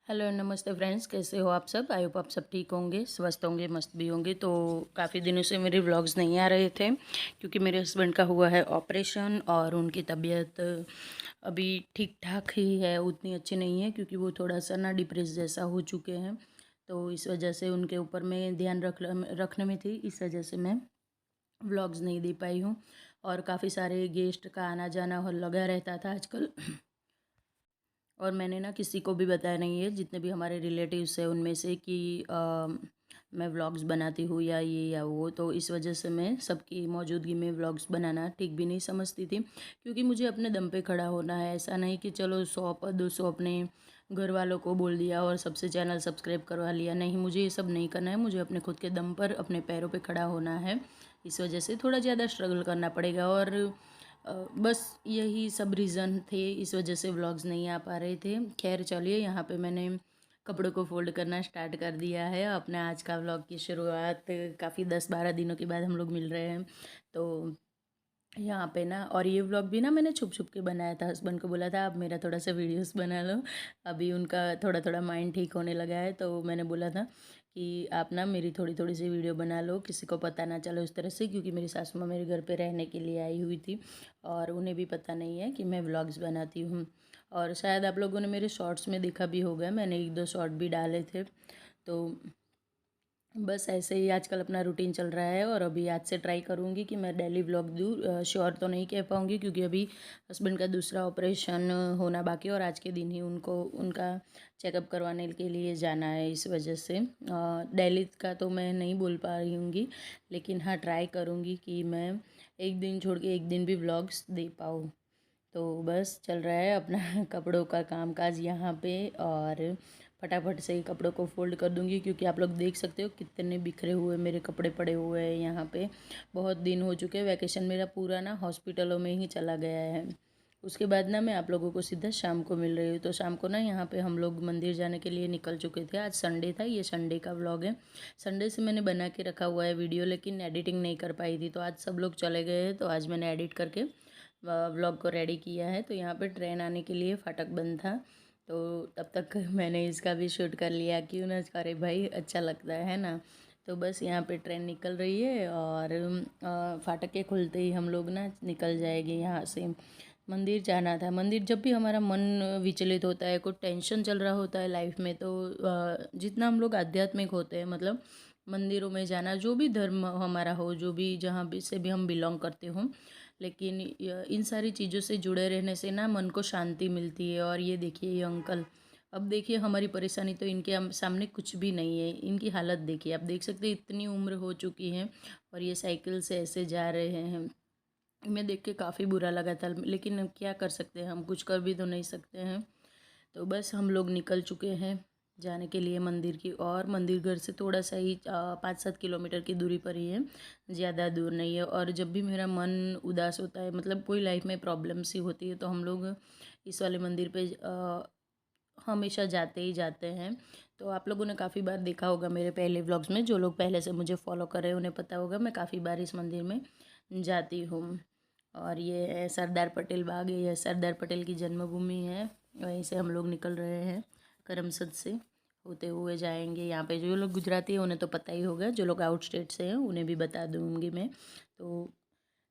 Hello नमस्ते friends, कैसे हो आप सब। आई होप आप सब ठीक होंगे, स्वस्थ होंगे, मस्त भी होंगे। तो काफ़ी दिनों से मेरे व्लॉग्स नहीं आ रहे थे क्योंकि मेरे हस्बैंड का हुआ है ऑपरेशन और उनकी तबीयत अभी ठीक ठाक ही है, उतनी अच्छी नहीं है क्योंकि वो थोड़ा सा ना डिप्रेस जैसा हो चुके हैं। तो इस वजह से उनके ऊपर मैं ध्यान रखने में थी, इस वजह से मैं व्लॉग्स नहीं दे पाई हूँ। और काफ़ी सारे गेस्ट का आना जाना और लगा रहता था आजकल। और मैंने ना किसी को भी बताया नहीं है, जितने भी हमारे रिलेटिव्स हैं उनमें से कि मैं व्लॉग्स बनाती हूँ या ये या वो। तो इस वजह से मैं सबकी मौजूदगी में व्लॉग्स बनाना ठीक भी नहीं समझती थी क्योंकि मुझे अपने दम पे खड़ा होना है। ऐसा नहीं कि चलो 100-200 अपने घर वालों को बोल दिया और सबसे चैनल सब्सक्राइब करवा लिया। नहीं, मुझे ये सब नहीं करना है। मुझे अपने खुद के दम पर अपने पैरों पे खड़ा होना है। इस वजह से थोड़ा ज़्यादा स्ट्रगल करना पड़ेगा और बस यही सब रीज़न थे, इस वजह से व्लॉग्स नहीं आ पा रहे थे। खैर चलिए, यहाँ पे मैंने कपड़ों को फोल्ड करना स्टार्ट कर दिया है। अपने आज का व्लॉग की शुरुआत काफ़ी 10-12 दिनों के बाद हम लोग मिल रहे हैं। तो यहाँ पे ना, और ये व्लॉग भी ना मैंने छुप छुप के बनाया था। हस्बैंड को बोला था आप मेरा थोड़ा सा वीडियोस बना लो। अभी उनका थोड़ा थोड़ा माइंड ठीक होने लगा है, तो मैंने बोला था कि आप ना मेरी थोड़ी थोड़ी सी वीडियो बना लो, किसी को पता ना चले उस तरह से, क्योंकि मेरी सासू माँ मेरे घर पे रहने के लिए आई हुई थी और उन्हें भी पता नहीं है कि मैं व्लॉग्स बनाती हूँ। और शायद आप लोगों ने मेरे शॉर्ट्स में देखा भी होगा, मैंने 1-2 शॉर्ट भी डाले थे। तो बस ऐसे ही आजकल अपना रूटीन चल रहा है और अभी आज से ट्राई करूँगी कि मैं डेली व्लॉग दूँ। श्योर तो नहीं कह पाऊँगी क्योंकि अभी हस्बैंड का दूसरा ऑपरेशन होना बाकी है और आज के दिन ही उनको उनका चेकअप करवाने के लिए जाना है। इस वजह से डेली का तो मैं नहीं बोल पा रही हूँगी, लेकिन हाँ ट्राई करूँगी कि मैं एक दिन छोड़ के एक दिन भी व्लॉग्स दे पाऊँ। तो बस चल रहा है अपना कपड़ों का कामकाज यहाँ पे। और फटाफट से ही कपड़ों को फोल्ड कर दूँगी क्योंकि आप लोग देख सकते हो कितने बिखरे हुए मेरे कपड़े पड़े हुए हैं यहाँ पे। बहुत दिन हो चुके हैं, वैकेशन मेरा पूरा ना हॉस्पिटलों में ही चला गया है। उसके बाद ना मैं आप लोगों को सीधा शाम को मिल रही हूँ। तो शाम को ना यहाँ पे हम लोग मंदिर जाने के लिए निकल चुके थे। आज संडे था, ये संडे का व्लॉग है। संडे से मैंने बना के रखा हुआ है वीडियो, लेकिन एडिटिंग नहीं कर पाई थी। तो आज सब लोग चले गए हैं, तो आज मैंने एडिट करके व्लॉग को रेडी किया है। तो यहाँ पे ट्रेन आने के लिए फाटक बंद था, तो तब तक मैंने इसका भी शूट कर लिया। क्यों ना, अरे भाई अच्छा लगता है ना। तो बस यहाँ पे ट्रेन निकल रही है और फाटक के खुलते ही हम लोग ना निकल जाएंगे यहाँ से। मंदिर जाना था। मंदिर, जब भी हमारा मन विचलित होता है, कोई टेंशन चल रहा होता है लाइफ में, तो जितना हम लोग आध्यात्मिक होते हैं, मतलब मंदिरों में जाना, जो भी धर्म हमारा हो, जो भी जहाँ भी से भी हम बिलोंग करते हों, लेकिन इन सारी चीज़ों से जुड़े रहने से ना मन को शांति मिलती है। और ये देखिए ये अंकल, अब देखिए हमारी परेशानी तो इनके सामने कुछ भी नहीं है। इनकी हालत देखिए, आप देख सकते हैं इतनी उम्र हो चुकी है और ये साइकिल से ऐसे जा रहे हैं। मैं देख के काफ़ी बुरा लगा था, लेकिन अब क्या कर सकते हैं, हम कुछ कर भी तो नहीं सकते हैं। तो बस हम लोग निकल चुके हैं जाने के लिए मंदिर की। और मंदिर घर से थोड़ा सा ही 5-7 किलोमीटर की दूरी पर ही है, ज़्यादा दूर नहीं है। और जब भी मेरा मन उदास होता है, मतलब कोई लाइफ में प्रॉब्लम सी होती है, तो हम लोग इस वाले मंदिर पे हमेशा जाते ही जाते हैं। तो आप लोगों ने काफ़ी बार देखा होगा मेरे पहले व्लॉग्स में, जो लोग पहले से मुझे फॉलो कर रहे हैं उन्हें पता होगा मैं काफ़ी बार इस मंदिर में जाती हूँ। और ये है सरदार पटेल बाग, ये सरदार पटेल की जन्मभूमि है। वहीं से हम लोग निकल रहे हैं, करमसद से होते हुए जाएंगे। यहाँ पे जो लोग गुजराती हैं उन्हें तो पता ही होगा, जो लोग आउट स्टेट से हैं उन्हें भी बता दूँगी मैं। तो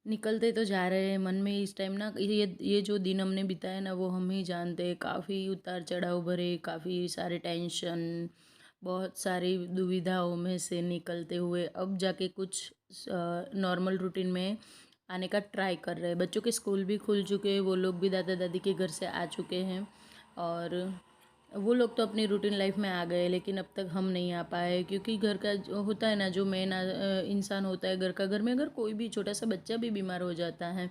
निकलते तो जा रहे हैं, मन में इस टाइम ना ये जो दिन हमने बिताए ना, वो हम ही जानते हैं। काफ़ी उतार चढ़ाव भरे, काफ़ी सारे टेंशन, बहुत सारी दुविधाओं में से निकलते हुए अब जाके कुछ नॉर्मल रूटीन में आने का ट्राई कर रहे हैं। बच्चों के स्कूल भी खुल चुके हैं, वो लोग भी दादा दादी के घर से आ चुके हैं और वो लोग तो अपनी रूटीन लाइफ में आ गए, लेकिन अब तक हम नहीं आ पाए क्योंकि घर का जो होता है ना, जो मेन इंसान होता है घर का, घर में अगर कोई भी छोटा सा बच्चा भी बीमार हो जाता है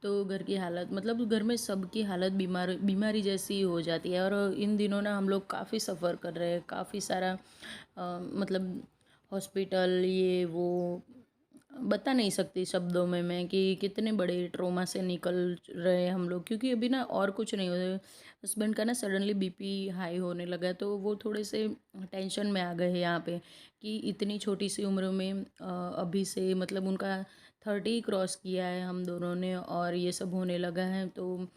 तो घर की हालत, मतलब घर में सबकी हालत बीमारी जैसी ही हो जाती है। और इन दिनों ना हम लोग काफ़ी सफ़र कर रहे हैं, काफ़ी सारा मतलब हॉस्पिटल, ये वो बता नहीं सकती शब्दों में मैं कि कितने बड़े ट्रोमा से निकल रहे हैं हम लोग। क्योंकि अभी ना और कुछ नहीं हो रहा, हस्बैंड का ना सडनली बीपी हाई होने लगा, तो वो थोड़े से टेंशन में आ गए हैं यहाँ पे कि इतनी छोटी सी उम्र में अभी से, मतलब उनका 30 क्रॉस किया है हम दोनों ने और ये सब होने लगा है। तो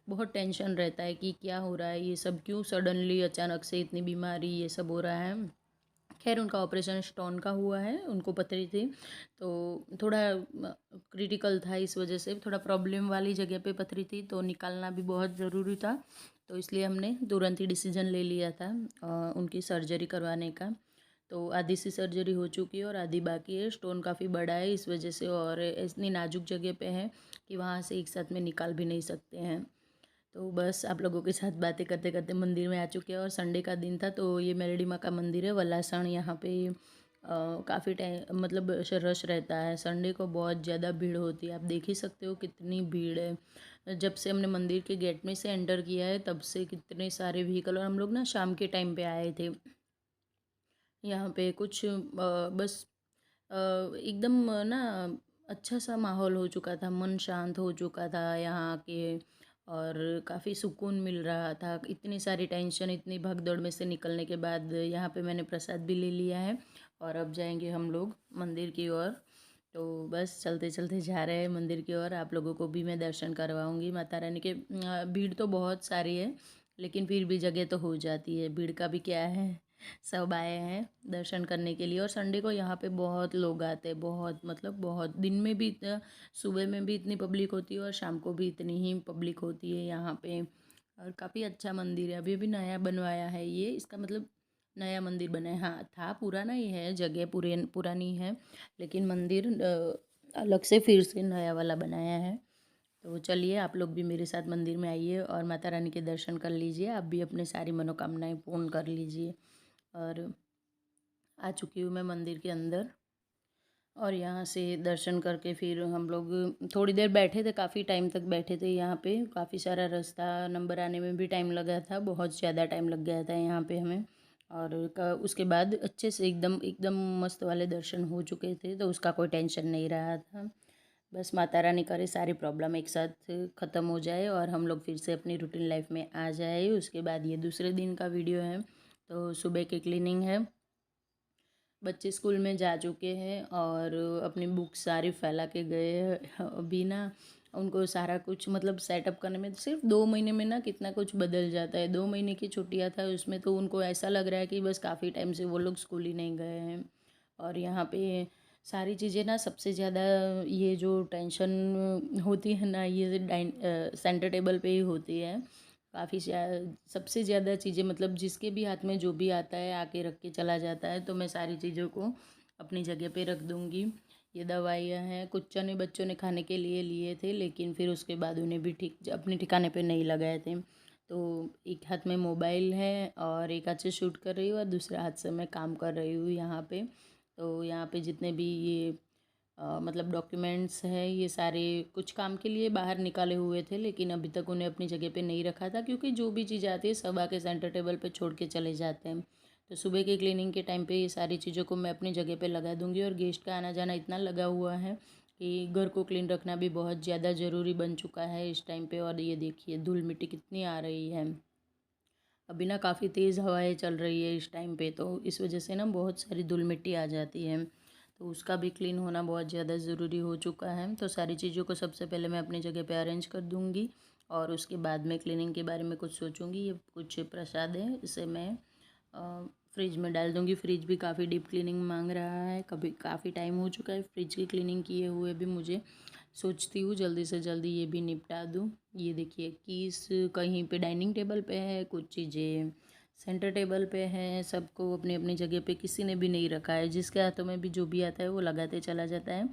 बहुत टेंशन रहता है कि क्या हो रहा है, ये सब क्यों सडनली अचानक से इतनी बीमारी ये सब हो रहा है। खैर उनका ऑपरेशन स्टोन का हुआ है, उनको पथरी थी तो थोड़ा क्रिटिकल था, इस वजह से थोड़ा प्रॉब्लम वाली जगह पे पथरी थी तो निकालना भी बहुत ज़रूरी था। तो इसलिए हमने तुरंत ही डिसीजन ले लिया था उनकी सर्जरी करवाने का। तो आधी सी सर्जरी हो चुकी है और आधी बाकी है। स्टोन काफ़ी बड़ा है इस वजह से, और इतनी नाजुक जगह पे है कि वहाँ से एक साथ में निकाल भी नहीं सकते हैं। तो बस आप लोगों के साथ बातें करते करते मंदिर में आ चुके हैं, और संडे का दिन था तो ये मेलडी माँ का मंदिर है वलासण। यहाँ पे काफ़ी टाइम मतलब रश रहता है, संडे को बहुत ज़्यादा भीड़ होती है। आप देख ही सकते हो कितनी भीड़ है। जब से हमने मंदिर के गेट में से एंटर किया है तब से कितने सारे व्हीकल, और हम लोग ना शाम के टाइम पे आए थे। यहाँ पे कुछ बस एकदम ना अच्छा सा माहौल हो चुका था, मन शांत हो चुका था यहाँ के, और काफ़ी सुकून मिल रहा था। इतनी सारी टेंशन, इतनी भगदौड़ में से निकलने के बाद यहाँ पे मैंने प्रसाद भी ले लिया है और अब जाएंगे हम लोग मंदिर की ओर। तो बस चलते चलते जा रहे हैं मंदिर की ओर। आप लोगों को भी मैं दर्शन करवाऊँगी माता रानी के। भीड़ तो बहुत सारी है लेकिन फिर भी जगह तो हो जाती है, भीड़ का भी क्या है, सब आए हैं दर्शन करने के लिए। और संडे को यहाँ पे बहुत लोग आते हैं, बहुत मतलब बहुत, दिन में भी इतना, सुबह में भी इतनी पब्लिक होती है और शाम को भी इतनी ही पब्लिक होती है यहाँ पे। और काफ़ी अच्छा मंदिर है, अभी अभी नया बनवाया है ये, इसका मतलब नया मंदिर बना है। हाँ था पुराना ही है, जगह पुरानी है, लेकिन मंदिर अलग से फिर से नया वाला बनाया है। तो चलिए आप लोग भी मेरे साथ मंदिर में आइए और माता रानी के दर्शन कर लीजिए, आप भी अपनी सारी मनोकामनाएं पूर्ण कर लीजिए। और आ चुकी हूँ मैं मंदिर के अंदर, और यहाँ से दर्शन करके फिर हम लोग थोड़ी देर बैठे थे, काफ़ी टाइम तक बैठे थे यहाँ पे। काफ़ी सारा रास्ता, नंबर आने में भी टाइम लगा था, बहुत ज़्यादा टाइम लग गया था यहाँ पे हमें। और उसके बाद अच्छे से एकदम एकदम मस्त वाले दर्शन हो चुके थे, तो उसका कोई टेंशन नहीं रहा था। बस माता रानी करे सारी प्रॉब्लम एक साथ ख़त्म हो जाए और हम लोग फिर से अपनी रूटीन लाइफ में आ जाए। उसके बाद ये दूसरे दिन का वीडियो है। तो सुबह की क्लीनिंग है, बच्चे स्कूल में जा चुके हैं और अपनी बुक सारी फैला के गए हैं। अभी ना उनको सारा कुछ मतलब सेटअप करने में सिर्फ 2 महीने में ना कितना कुछ बदल जाता है। 2 महीने की छुट्टियां था, उसमें तो उनको ऐसा लग रहा है कि बस काफ़ी टाइम से वो लोग स्कूल ही नहीं गए हैं। और यहाँ पे सारी चीज़ें ना, सबसे ज़्यादा ये जो टेंशन होती है ना, ये सेंटर टेबल पे ही होती है। काफ़ी सबसे ज़्यादा चीज़ें, मतलब जिसके भी हाथ में जो भी आता है आके रख के चला जाता है, तो मैं सारी चीज़ों को अपनी जगह पे रख दूँगी। ये दवाइयाँ हैं, कुछ चने बच्चों ने खाने के लिए लिए थे लेकिन फिर उसके बाद उन्हें भी ठीक अपने ठिकाने पे नहीं लगाए थे। तो एक हाथ में मोबाइल है और एक हाथ से शूट कर रही हूँ और दूसरा हाथ से मैं काम कर रही हूँ यहाँ पे। तो यहाँ पे जितने भी ये मतलब डॉक्यूमेंट्स हैं, ये सारे कुछ काम के लिए बाहर निकाले हुए थे लेकिन अभी तक उन्हें अपनी जगह पे नहीं रखा था, क्योंकि जो भी चीज़ आती है सब आके सेंटर टेबल पे छोड़ के चले जाते हैं। तो सुबह के क्लीनिंग के टाइम पे ये सारी चीज़ों को मैं अपनी जगह पे लगा दूंगी। और गेस्ट का आना जाना इतना लगा हुआ है कि घर को क्लीन रखना भी बहुत ज़्यादा ज़रूरी बन चुका है इस टाइम पे। और ये देखिए धूल मिट्टी कितनी आ रही है, अभी ना काफ़ी तेज़ हवाएं चल रही है इस टाइम पे, तो इस वजह से ना बहुत सारी धूल मिट्टी आ जाती है। तो उसका भी क्लीन होना बहुत ज़्यादा ज़रूरी हो चुका है। तो सारी चीज़ों को सबसे पहले मैं अपनी जगह पे अरेंज कर दूँगी और उसके बाद में क्लीनिंग के बारे में कुछ सोचूंगी। ये कुछ प्रसाद है, इसे मैं फ्रिज में डाल दूँगी। फ्रिज भी काफ़ी डीप क्लीनिंग मांग रहा है, कभी काफ़ी टाइम हो चुका है फ्रिज की क्लीनिंग किए हुए भी मुझे। सोचती हूँ जल्दी से जल्दी ये भी निपटा दूँ। ये देखिए कीस कहीं पे डाइनिंग टेबल पे है, कुछ चीज़ें सेंटर टेबल पे हैं, सबको अपनी अपनी जगह पे किसी ने भी नहीं रखा है। जिसके हाथों में भी जो भी आता है वो लगाते चला जाता है।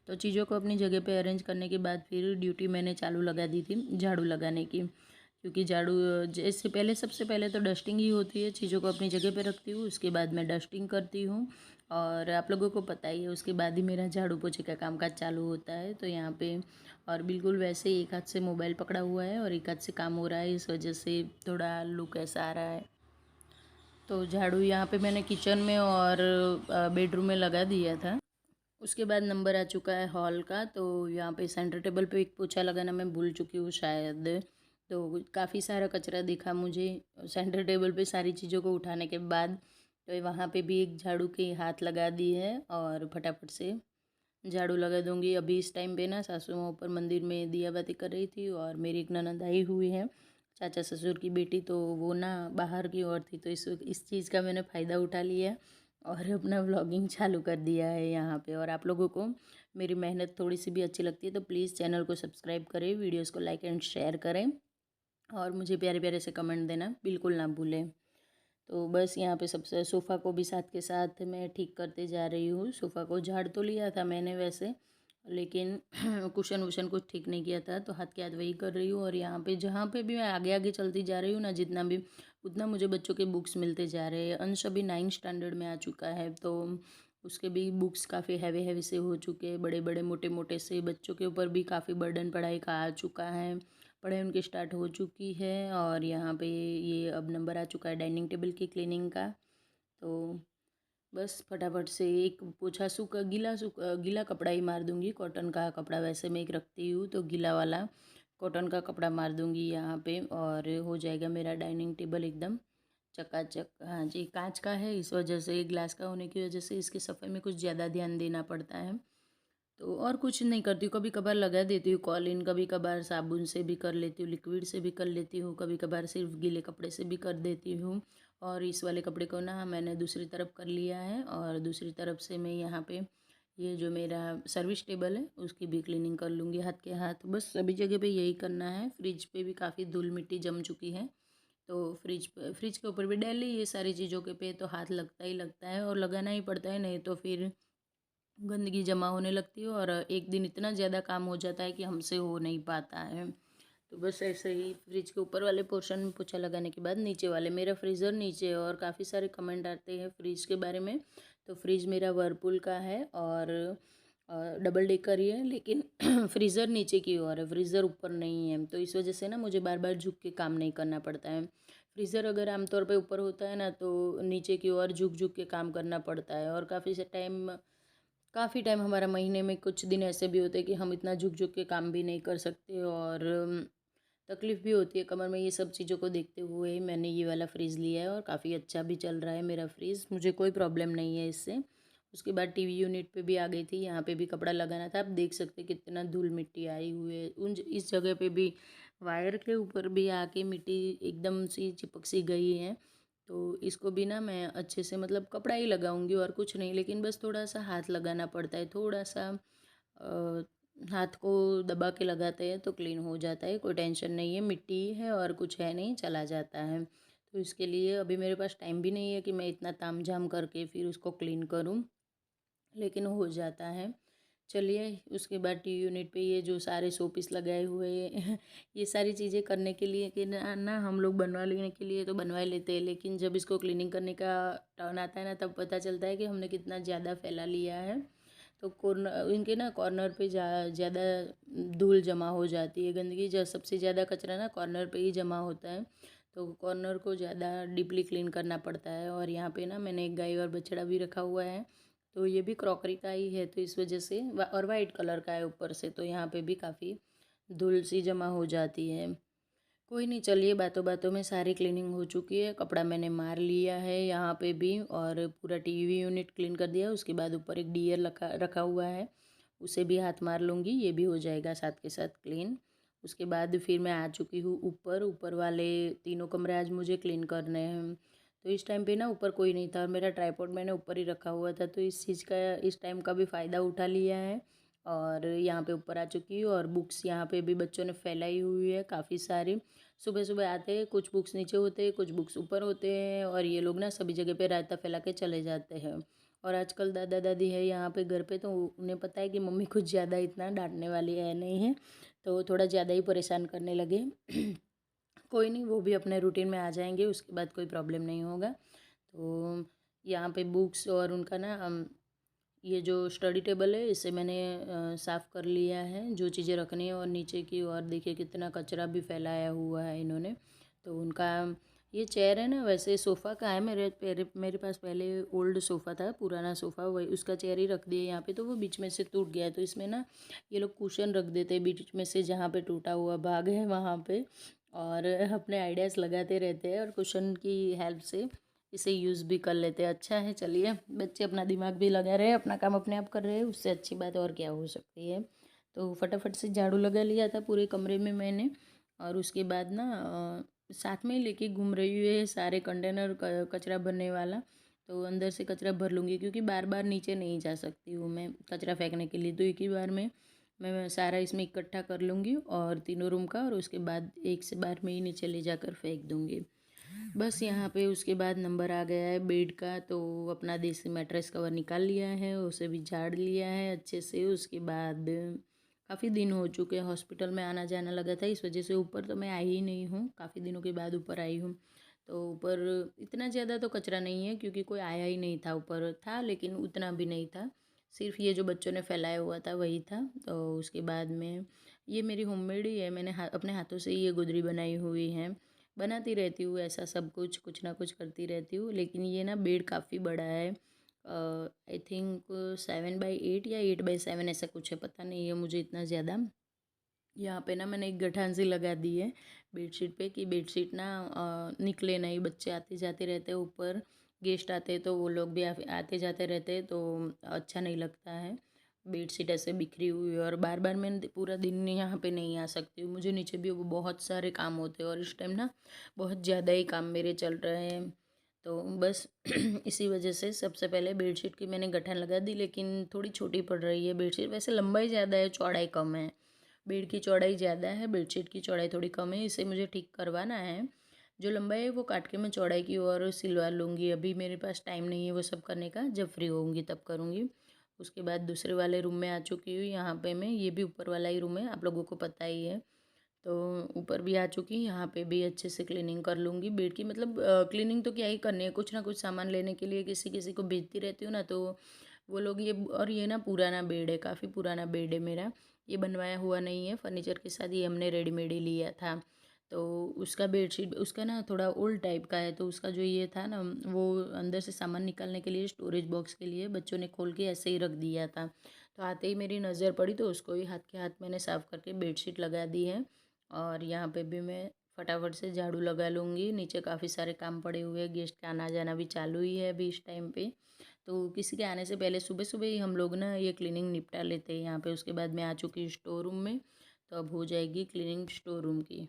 तो चीज़ों को अपनी जगह पे अरेंज करने के बाद फिर ड्यूटी मैंने चालू लगा दी थी झाड़ू लगाने की, क्योंकि झाड़ू जैसे पहले, सबसे पहले तो डस्टिंग ही होती है। चीज़ों को अपनी जगह पे रखती हूँ, उसके बाद मैं डस्टिंग करती हूँ और आप लोगों को पता ही है उसके बाद ही मेरा झाड़ू पोछे का काम काज चालू होता है। तो यहाँ पे और बिल्कुल वैसे ही एक हाथ से मोबाइल पकड़ा हुआ है और एक हाथ से काम हो रहा है, इस वजह से थोड़ा लुक ऐसा आ रहा है। तो झाड़ू यहाँ पे मैंने किचन में और बेडरूम में लगा दिया था। उसके बाद नंबर आ चुका है हॉल का। तो यहाँ पे सेंटर टेबल पे एक पोछा लगाना मैं भूल चुकी हूँ शायद, तो काफ़ी सारा कचरा दिखा मुझे सेंटर टेबल पे सारी चीज़ों को उठाने के बाद। तो वहाँ पे भी एक झाड़ू के हाथ लगा दी है और फटाफट से झाड़ू लगा दूंगी। अभी इस टाइम पे ना सासू माँ ऊपर मंदिर में दिया बाती कर रही थी और मेरी एक ननद आई हुई है, चाचा ससुर की बेटी, तो वो ना बाहर की ओर थी, तो इस चीज़ का मैंने फ़ायदा उठा लिया और अपना व्लॉगिंग चालू कर दिया है यहाँ पे। और आप लोगों को मेरी मेहनत थोड़ी सी भी अच्छी लगती है तो प्लीज़ चैनल को सब्सक्राइब करें, वीडियोज़ को लाइक एंड शेयर करें और मुझे प्यारे प्यारे से कमेंट देना बिल्कुल ना भूलें। तो बस यहाँ पे सबसे सोफ़ा को भी साथ के साथ मैं ठीक करते जा रही हूँ। सोफ़ा को झाड़ तो लिया था मैंने वैसे, लेकिन कुशन वुशन कुछ ठीक नहीं किया था, तो हाथ के हाथ वही कर रही हूँ। और यहाँ पे जहाँ पे भी मैं आगे आगे चलती जा रही हूँ ना, जितना भी उतना मुझे बच्चों के बुक्स मिलते जा रहे हैं। अंश अभी 9th स्टैंडर्ड में आ चुका है, तो उसके भी बुक्स काफ़ी हैवी हैवी से हो चुके हैं, बड़े बड़े मोटे मोटे से। बच्चों के ऊपर भी काफ़ी बर्डन पढ़ाई का आ चुका है, पढ़ाई उनकी स्टार्ट हो चुकी है। और यहाँ पे ये अब नंबर आ चुका है डाइनिंग टेबल की क्लीनिंग का। तो बस फटाफट से एक पोछा गीला कपड़ा ही मार दूंगी। कॉटन का कपड़ा वैसे मैं एक रखती हूँ, तो गीला वाला कॉटन का कपड़ा मार दूंगी यहाँ पे और हो जाएगा मेरा डाइनिंग टेबल एकदम चकाचक। हाँ जी, कांच का है, इस वजह से, ग्लास का होने की वजह से इसकी सफाई में कुछ ज़्यादा ध्यान देना पड़ता है। तो और कुछ नहीं करती हूँ, कभी कभार लगा देती हूँ कॉलिन, कभी कभार साबुन से भी कर लेती हूँ, लिक्विड से भी कर लेती हूँ, कभी कभार सिर्फ गीले कपड़े से भी कर देती हूँ। और इस वाले कपड़े को ना मैंने दूसरी तरफ कर लिया है और दूसरी तरफ से मैं यहाँ पे ये जो मेरा सर्विस टेबल है उसकी भी क्लीनिंग कर लूँगी हाथ के हाथ। बस सभी जगह पे यही करना है। फ्रिज पे भी काफ़ी धूल मिट्टी जम चुकी है, तो फ्रिज के ऊपर भी डेली ये सारी चीज़ों के पे तो हाथ लगता ही लगता है और लगाना ही पड़ता है, नहीं तो फिर गंदगी जमा होने लगती है और एक दिन इतना ज़्यादा काम हो जाता है कि हमसे हो नहीं पाता है। तो बस ऐसे ही फ्रिज के ऊपर वाले पोर्शन में पोछा लगाने के बाद नीचे वाले, मेरा फ्रीज़र नीचे है और काफ़ी सारे कमेंट आते हैं फ्रिज के बारे में। तो फ्रिज मेरा वर्लपूल का है और डबल डेकर ही है, लेकिन फ्रीज़र नीचे की ओर है, फ्रीज़र ऊपर नहीं है। तो इस वजह से ना मुझे बार बार झुक के काम नहीं करना पड़ता है। फ्रीज़र अगर आमतौर पे ऊपर होता है ना, तो नीचे की ओर झुक झुक के काम करना पड़ता है और काफ़ी टाइम हमारा महीने में कुछ दिन ऐसे भी होते हैं कि हम इतना झुक झुक के काम भी नहीं कर सकते और तकलीफ़ भी होती है कमर में। ये सब चीज़ों को देखते हुए मैंने ये वाला फ्रिज लिया है और काफ़ी अच्छा भी चल रहा है मेरा फ्रिज, मुझे कोई प्रॉब्लम नहीं है इससे। उसके बाद टीवी यूनिट पे भी आ गई थी, यहाँ पे भी कपड़ा लगाना था। आप देख सकते हैं कितना धूल मिट्टी आई हुई है इस जगह पे भी, वायर के ऊपर भी आके मिट्टी एकदम सी चिपक सी गई है। तो इसको भी ना मैं अच्छे से मतलब कपड़ा ही लगाऊंगी और कुछ नहीं, लेकिन बस थोड़ा सा हाथ लगाना पड़ता है, थोड़ा सा हाथ को दबा के लगाते हैं तो क्लीन हो जाता है। कोई टेंशन नहीं है, मिट्टी है और कुछ है नहीं, चला जाता है। तो इसके लिए अभी मेरे पास टाइम भी नहीं है कि मैं इतना ताम झाम करके फिर उसको क्लीन करूं, लेकिन हो जाता है। चलिए, उसके बाद टी यूनिट पे ये जो सारे शो पीस लगाए हुए हैं ये सारी चीज़ें करने के लिए कि ना हम लोग बनवा लेने के लिए तो बनवा लेते हैं, लेकिन जब इसको क्लीनिंग करने का टर्न आता है ना, तब पता चलता है कि हमने कितना ज़्यादा फैला लिया है। तो कॉर्नर इनके ना कॉर्नर पे ज़्यादा धूल जमा हो जाती है, गंदगी सबसे ज़्यादा कचरा ना कॉर्नर पे ही जमा होता है। तो कॉर्नर को ज़्यादा डीपली क्लीन करना पड़ता है। और यहाँ पे ना मैंने एक गाय और बछड़ा भी रखा हुआ है, तो ये भी क्रॉकरी का ही है, तो इस वजह से और वाइट कलर का है ऊपर से, तो यहाँ पे भी काफ़ी धूल सी जमा हो जाती है। कोई नहीं, चलिए, बातों बातों में सारी क्लीनिंग हो चुकी है। कपड़ा मैंने मार लिया है यहाँ पे भी और पूरा टीवी यूनिट क्लीन कर दिया। उसके बाद ऊपर एक डीयर रखा रखा हुआ है, उसे भी हाथ मार लूँगी, ये भी हो जाएगा साथ के साथ क्लीन। उसके बाद फिर मैं आ चुकी हूँ ऊपर। ऊपर वाले तीनों कमरे आज मुझे क्लीन करने हैं। तो इस टाइम पे ना ऊपर कोई नहीं था और मेरा ट्राईपॉड मैंने ऊपर ही रखा हुआ था, तो इस चीज़ का इस टाइम का भी फ़ायदा उठा लिया है और यहाँ पे ऊपर आ चुकी हूँ। और बुक्स यहाँ पे भी बच्चों ने फैलाई हुई है काफ़ी सारी। सुबह सुबह आते हैं, कुछ बुक्स नीचे होते हैं, कुछ बुक्स ऊपर होते हैं और ये लोग ना सभी जगह पे रायता फैला के चले जाते हैं। और आजकल दादा दादी है यहाँ पे घर पे, तो उन्हें पता है कि मम्मी कुछ ज़्यादा इतना डांटने वाली है नहीं है, तो थोड़ा ज़्यादा ही परेशान करने लगे। कोई नहीं, वो भी अपने रूटीन में आ जाएंगे, उसके बाद कोई प्रॉब्लम नहीं होगा। तो यहाँ पे बुक्स और उनका ना ये जो स्टडी टेबल है इसे मैंने साफ़ कर लिया है, जो चीज़ें रखनी है। और नीचे की और देखिए कितना कचरा भी फैलाया हुआ है इन्होंने। तो उनका ये चेयर है ना, वैसे सोफ़ा का है, मेरे पास पहले ओल्ड सोफ़ा था, पुराना सोफ़ा, वही उसका चेयर ही रख दिया यहाँ पे, तो वो बीच में से टूट गया है। तो इसमें ना ये लोग कुशन रख देते हैं बीच में से, जहाँ पे टूटा हुआ भाग है वहाँ पे, और अपने आइडियाज़ लगाते रहते हैं और कुशन की हेल्प से इसे यूज़ भी कर लेते हैं। अच्छा है, चलिए बच्चे अपना दिमाग भी लगा रहे हैं, अपना काम अपने आप कर रहे हैं, उससे अच्छी बात और क्या हो सकती है। तो फटाफट से झाड़ू लगा लिया था पूरे कमरे में मैंने, और उसके बाद ना साथ में ही लेके घूम रही हूँ ये सारे कंटेनर कचरा भरने वाला। तो अंदर से कचरा भर लूँगी, क्योंकि बार बार नीचे नहीं जा सकती हूँ मैं कचरा फेंकने के लिए। तो एक ही बार में मैं सारा इसमें इकट्ठा कर लूँगी, और तीनों रूम का, और उसके बाद एक से बार में ही नीचे ले जाकर फेंक दूँगी। बस यहाँ पे उसके बाद नंबर आ गया है बेड का, तो अपना देसी मैट्रेस कवर निकाल लिया है, उसे भी झाड़ लिया है अच्छे से। उसके बाद काफ़ी दिन हो चुके हैं, हॉस्पिटल में आना जाना लगा था, इस वजह से ऊपर तो मैं आई ही नहीं हूँ, काफ़ी दिनों के बाद ऊपर आई हूँ। तो ऊपर इतना ज़्यादा तो कचरा नहीं है, क्योंकि कोई आया ही नहीं था, ऊपर था लेकिन उतना भी नहीं था, सिर्फ ये जो बच्चों ने फैलाया हुआ था वही था। तो उसके बाद में ये मेरी होममेड ही है, मैंने अपने हाथों से ये गुदरी बनाई हुई है। बनाती रहती हूँ ऐसा सब कुछ, कुछ ना कुछ करती रहती हूँ। लेकिन ये ना बेड काफ़ी बड़ा है, आई थिंक 7x8 या 8x7 ऐसा कुछ है, पता नहीं है मुझे इतना ज़्यादा। यहाँ पे ना मैंने एक गठान सी लगा दी है बेडशीट पे, कि बेडशीट ना निकले नहीं, बच्चे आते जाते रहते हैं ऊपर, गेस्ट आते हैं तो वो लोग भी आते जाते रहते हैं, तो अच्छा नहीं लगता है बेडशीट ऐसे बिखरी हुई है। और बार बार मैं पूरा दिन यहाँ पे नहीं आ सकती हूँ, मुझे नीचे भी वो बहुत सारे काम होते हैं, और इस टाइम ना बहुत ज़्यादा ही काम मेरे चल रहे हैं। तो बस इसी वजह से सबसे पहले बेडशीट की मैंने गठान लगा दी, लेकिन थोड़ी छोटी पड़ रही है बेडशीट, वैसे लंबाई ज़्यादा है चौड़ाई कम है। बेड की चौड़ाई ज़्यादा है, बेडशीट की चौड़ाई थोड़ी कम है, इसे मुझे ठीक करवाना है। जो लंबाई है वो काट के मैं चौड़ाई की ओर सिलवा लूँगी, अभी मेरे पास टाइम नहीं है वो सब करने का, जब फ्री होऊंगी तब करूँगी। उसके बाद दूसरे वाले रूम में आ चुकी हूँ, यहाँ पे मैं, ये भी ऊपर वाला ही रूम है, आप लोगों को पता ही है। तो ऊपर भी आ चुकी, यहाँ पे भी अच्छे से क्लीनिंग कर लूँगी बेड की, मतलब क्लीनिंग तो क्या ही करनी है, कुछ ना कुछ सामान लेने के लिए किसी किसी को भेजती रहती हूँ ना, तो वो लोग ये, और ये ना पुराना बेड है, काफ़ी पुराना बेड है मेरा, ये बनवाया हुआ नहीं है फर्नीचर के साथ, ये हमने रेडीमेड ही लिया था। तो उसका बेडशीट उसका ना थोड़ा ओल्ड टाइप का है, तो उसका जो ये था ना, वो अंदर से सामान निकालने के लिए, स्टोरेज बॉक्स के लिए बच्चों ने खोल के ऐसे ही रख दिया था। तो आते ही मेरी नज़र पड़ी, तो उसको ही हाथ के हाथ मैंने साफ़ करके बेडशीट लगा दी है। और यहाँ पे भी मैं फटाफट से झाड़ू लगा लूँगी, नीचे काफ़ी सारे काम पड़े हुए हैं, गेस्ट का आना जाना भी चालू ही है अभी इस टाइम पे। तो किसी के आने से पहले सुबह सुबह ही हम लोग ना ये क्लीनिंग निपटा लेते हैं यहाँ पे। उसके बाद मैं आ चुकी हूँ स्टोर रूम में, तो अब हो जाएगी क्लीनिंग स्टोर रूम की।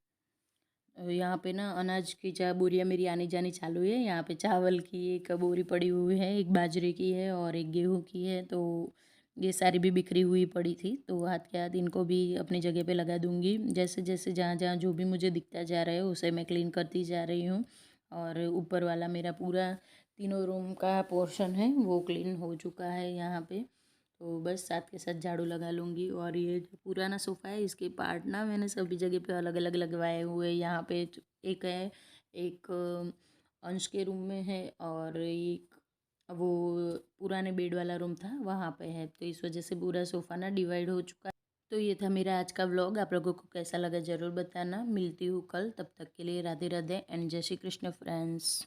यहाँ पे ना अनाज की बोरियाँ मेरी आनी जानी चालू है, यहाँ पे चावल की एक बोरी पड़ी हुई है, एक बाजरे की है और एक गेहूँ की है। तो ये सारी भी बिखरी हुई पड़ी थी, तो हाथ के हाथ इनको भी अपनी जगह पे लगा दूँगी। जैसे जैसे जहाँ जहाँ जो भी मुझे दिखता जा रहा है उसे मैं क्लीन करती जा रही हूँ। और ऊपर वाला मेरा पूरा तीनों रूम का पोर्शन है वो क्लीन हो चुका है यहाँ पे। तो बस साथ के साथ झाड़ू लगा लूँगी। और ये जो पुराना सोफ़ा है इसके पार्ट ना मैंने सभी जगह पे अलग अलग लगवाए हुए, यहाँ पे एक है, एक अंश के रूम में है, और एक वो पुराने बेड वाला रूम था वहाँ पे है। तो इस वजह से पूरा सोफ़ा ना डिवाइड हो चुका है। तो ये था मेरा आज का व्लॉग, आप लोगों को कैसा लगा ज़रूर बताना। मिलती हूँ कल, तब तक के लिए राधे राधे एंड जय श्री कृष्ण फ्रेंड्स।